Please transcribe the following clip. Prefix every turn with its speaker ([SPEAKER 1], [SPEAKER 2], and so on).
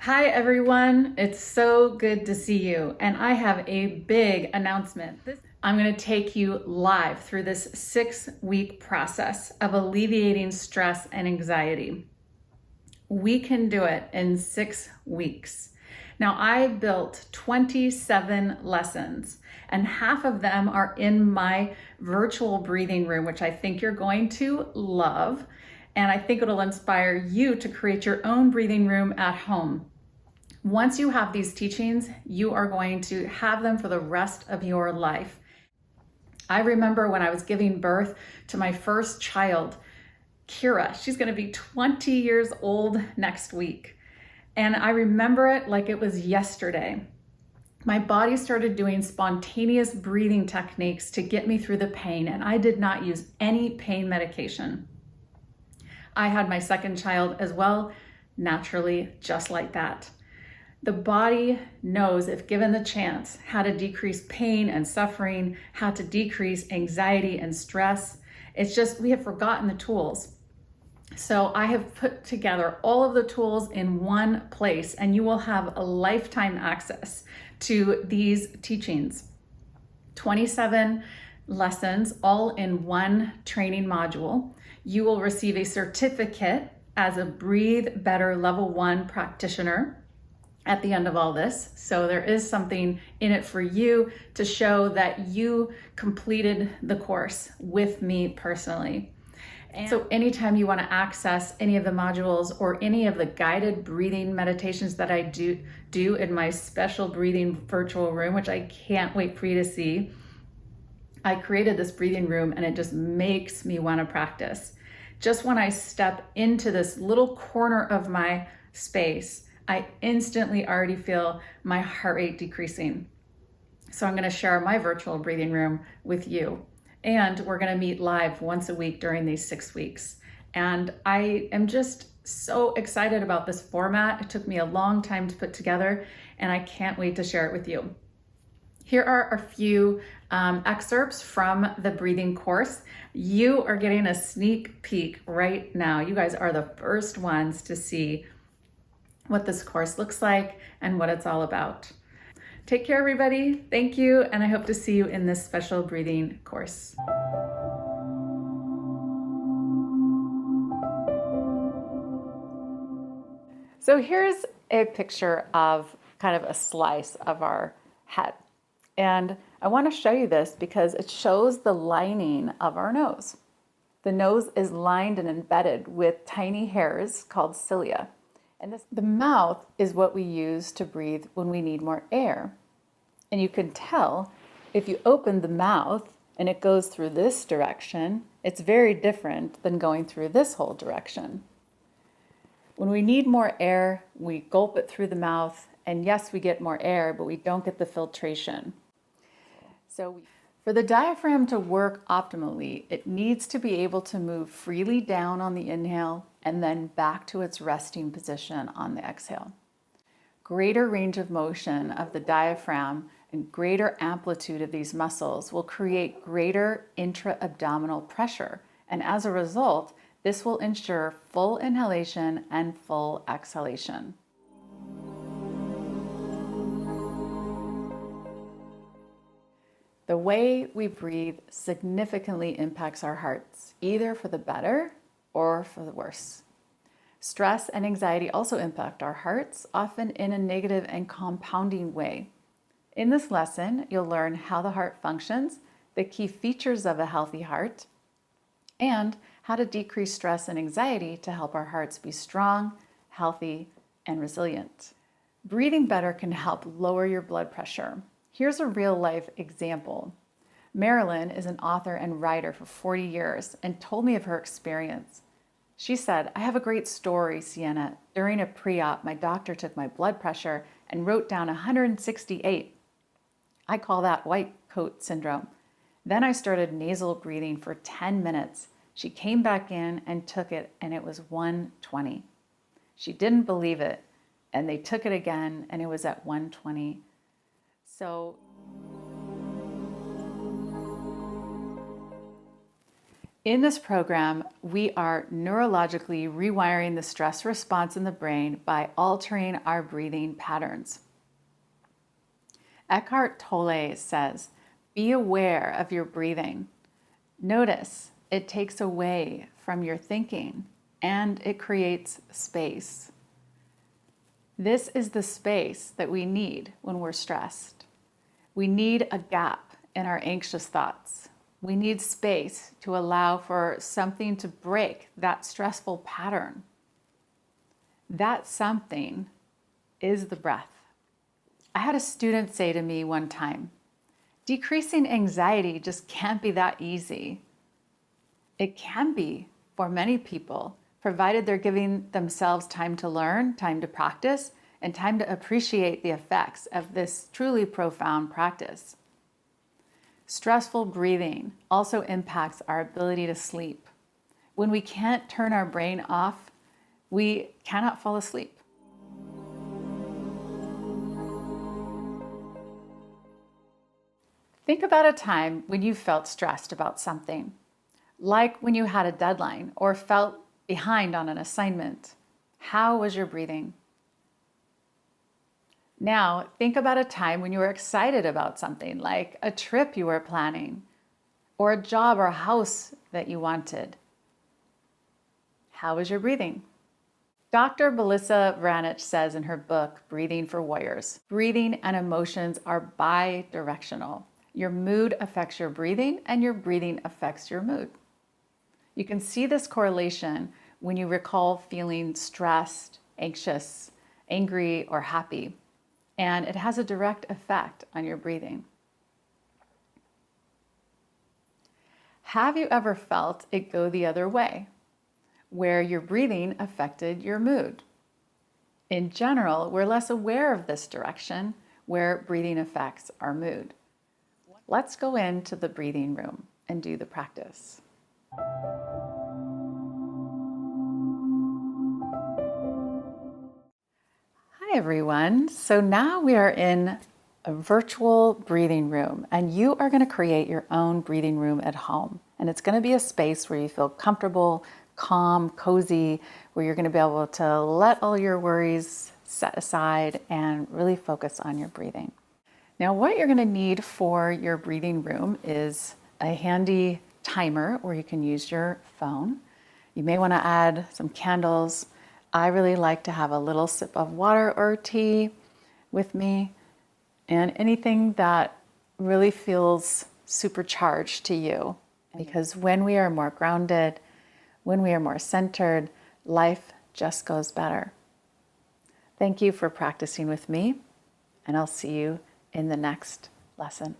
[SPEAKER 1] Hi everyone, it's so good to see you, and I have a big announcement. I'm going to take you live through this 6-week process of alleviating stress and anxiety. We can do it in 6 weeks. Now, I built 27 lessons, and half of them are in my virtual breathing room, which I think you're going to love. And I think it'll inspire you to create your own breathing room at home. Once you have these teachings, you are going to have them for the rest of your life. I remember when I was giving birth to my first child, Kira. She's going to be 20 years old next week. And I remember it like it was yesterday. My body started doing spontaneous breathing techniques to get me through the pain, and I did not use any pain medication. I had my second child as well, naturally, just like that. The body knows, if given the chance, how to decrease pain and suffering, how to decrease anxiety and stress. It's just we have forgotten the tools. So I have put together all of the tools in one place, and you will have a lifetime access to these teachings. 27 lessons, all in one training module. You will receive a certificate as a Breathe Better Level 1 practitioner at the end of all this. So there is something in it for you to show that you completed the course with me personally. And so anytime you want to access any of the modules or any of the guided breathing meditations that I do in my special breathing virtual room, which I can't wait for you to see, I created this breathing room and it just makes me want to practice. Just when I step into this little corner of my space, I instantly already feel my heart rate decreasing. So I'm going to share my virtual breathing room with you. And we're going to meet live once a week during these 6 weeks. And I am just so excited about this format. It took me a long time to put together, and I can't wait to share it with you. Here are a few excerpts from the breathing course. You are getting a sneak peek right now. You guys are the first ones to see what this course looks like and what it's all about. Take care, everybody. Thank you, and I hope to see you in this special breathing course. So here's a picture of kind of a slice of our head. And I want to show you this because it shows the lining of our nose. The nose is lined and embedded with tiny hairs called cilia. And the mouth is what we use to breathe when we need more air. And you can tell if you open the mouth and it goes through this direction, it's very different than going through this whole direction. When we need more air, we gulp it through the mouth, and yes, we get more air, but we don't get the filtration. So for the diaphragm to work optimally, it needs to be able to move freely down on the inhale and then back to its resting position on the exhale. Greater range of motion of the diaphragm and greater amplitude of these muscles will create greater intra-abdominal pressure. And as a result, this will ensure full inhalation and full exhalation. The way we breathe significantly impacts our hearts, either for the better or for the worse. Stress and anxiety also impact our hearts, often in a negative and compounding way. In this lesson, you'll learn how the heart functions, the key features of a healthy heart, and how to decrease stress and anxiety to help our hearts be strong, healthy, and resilient. Breathing better can help lower your blood pressure. Here's a real-life example. Marin is an author and writer for 40 years and told me of her experience. She said, "I have a great story, Sienna. During a pre-op, my doctor took my blood pressure and wrote down 168. I call that white coat syndrome. Then I started nasal breathing for 10 minutes. She came back in and took it, and it was 120. She didn't believe it, and they took it again, and it was at 120. So In this program, we are neurologically rewiring the stress response in the brain by altering our breathing patterns. Eckhart Tolle says, be aware of your breathing. Notice it takes away from your thinking and it creates space. This is the space that we need when we're stressed. We need a gap in our anxious thoughts. We need space to allow for something to break that stressful pattern. That something is the breath. I had a student say to me one time, decreasing anxiety just can't be that easy. It can be for many people, provided they're giving themselves time to learn, time to practice, and time to appreciate the effects of this truly profound practice. Stressful breathing also impacts our ability to sleep. When we can't turn our brain off, we cannot fall asleep. Think about a time when you felt stressed about something, like when you had a deadline or felt behind on an assignment. How was your breathing? Now, think about a time when you were excited about something, like a trip you were planning, or a job or a house that you wanted. How was your breathing? Dr. Melissa Vranich says in her book, Breathing for Warriors, breathing and emotions are bi-directional. Your mood affects your breathing, and your breathing affects your mood. You can see this correlation when you recall feeling stressed, anxious, angry, or happy. And it has a direct effect on your breathing. Have you ever felt it go the other way, where your breathing affected your mood? In general, we're less aware of this direction, where breathing affects our mood. Let's go into the breathing room and do the practice. Hi everyone. So now we are in a virtual breathing room, and you are going to create your own breathing room at home. And it's going to be a space where you feel comfortable, calm, cozy, where you're going to be able to let all your worries set aside and really focus on your breathing. Now, what you're going to need for your breathing room is a handy timer, or you can use your phone. You may want to add some candles. I really like to have a little sip of water or tea with me, and anything that really feels supercharged to you. Because when we are more grounded, when we are more centered, life just goes better. Thank you for practicing with me, and I'll see you in the next lesson.